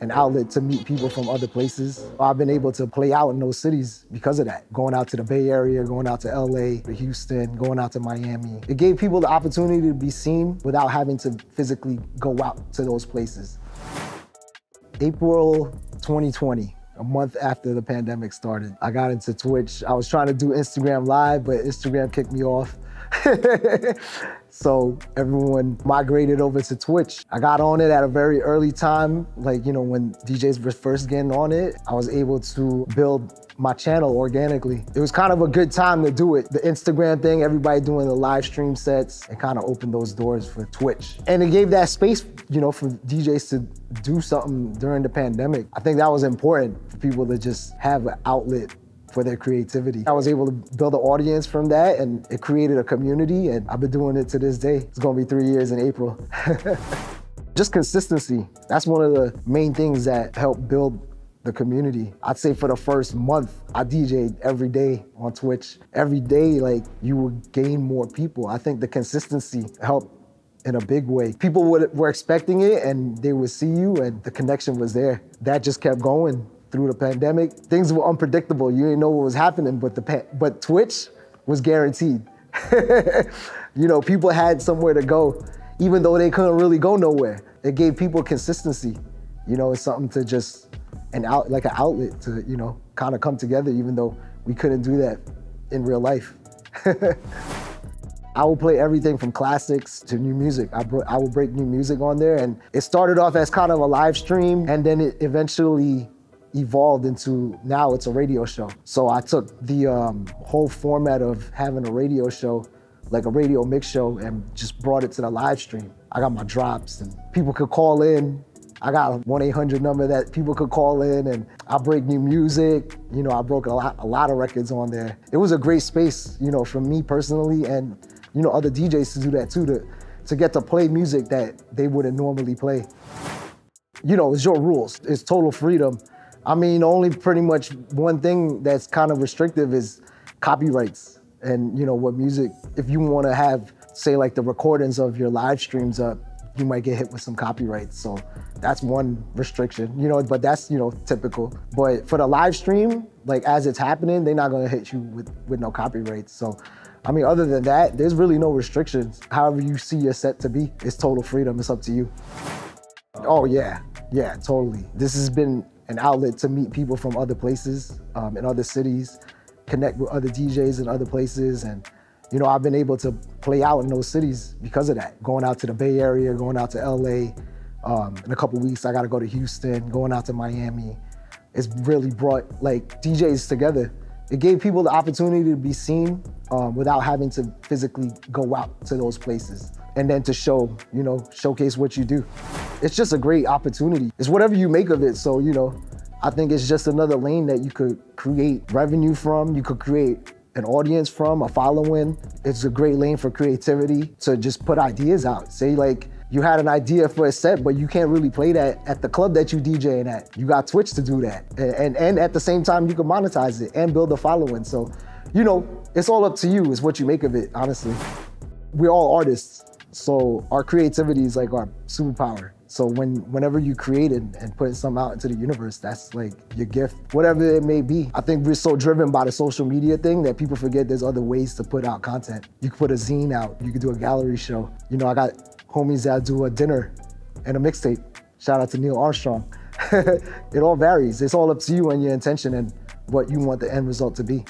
an outlet to meet people from other places. I've been able to play out in those cities because of that. Going out to the Bay Area, going out to LA, to Houston, going out to Miami. It gave people the opportunity to be seen without having to physically go out to those places. April 2020. A month after the pandemic started, I got into Twitch. I was trying to do Instagram Live, but Instagram kicked me off. So everyone migrated over to Twitch. I got on it at a very early time, like, when DJs were first getting on it. I was able to build my channel organically. It was kind of a good time to do it. The Instagram thing, everybody doing the live stream sets, it kind of opened those doors for Twitch. And it gave that space, for DJs to do something during the pandemic. I think that was important for people to just have an outlet for their creativity. I was able to build an audience from that, and it created a community, and I've been doing it to this day. It's gonna be 3 years in April. Just consistency. That's one of the main things that helped build the community. I'd say for the first month, I DJ'd every day on Twitch. Every day, you would gain more people. I think the consistency helped in a big way. People were expecting it, and they would see you, and the connection was there. That just kept going. Through the pandemic, things were unpredictable. You didn't know what was happening, but Twitch was guaranteed. People had somewhere to go, even though they couldn't really go nowhere. It gave people consistency. It's something to just, like an outlet to, kind of come together, even though we couldn't do that in real life. I will play everything from classics to new music. I will break new music on there, and it started off as kind of a live stream, and then it eventually evolved into, now it's a radio show. So I took the whole format of having a radio show, like a radio mix show, and just brought it to the live stream. I got my drops, and people could call in. I got a 1-800 number that people could call in, and I break new music. I broke a lot of records on there. It was a great space, for me personally, and other DJs to do that too, to get to play music that they wouldn't normally play. It's your rules. It's total freedom. Only pretty much one thing that's kind of restrictive is copyrights. And what music, if you want to have, say, like the recordings of your live streams up, you might get hit with some copyrights. So that's one restriction, but that's, typical. But for the live stream, as it's happening, they're not gonna hit you with no copyrights. So, other than that, there's really no restrictions. However you see your set to be, it's total freedom, it's up to you. Oh yeah, totally. This has been an outlet to meet people from other places, in other cities, connect with other DJs in other places. And, I've been able to play out in those cities because of that. Going out to the Bay Area, going out to LA. In a couple weeks, I gotta go to Houston, going out to Miami. It's really brought DJs together. It gave people the opportunity to be seen without having to physically go out to those places. And then to showcase what you do. It's just a great opportunity. It's whatever you make of it. So, I think it's just another lane that you could create revenue from, you could create an audience from, a following. It's a great lane for creativity to just put ideas out. Say you had an idea for a set, but you can't really play that at the club that you DJing at. You got Twitch to do that. And at the same time, you can monetize it and build a following. So, it's all up to you. It's what you make of it, honestly. We're all artists. So our creativity is our superpower. So whenever you create it and put something out into the universe, that's your gift, whatever it may be. I think we're so driven by the social media thing that people forget there's other ways to put out content. You can put a zine out, you can do a gallery show. I got homies that do a dinner and a mixtape. Shout out to Neil Armstrong. It all varies. It's all up to you and your intention and what you want the end result to be.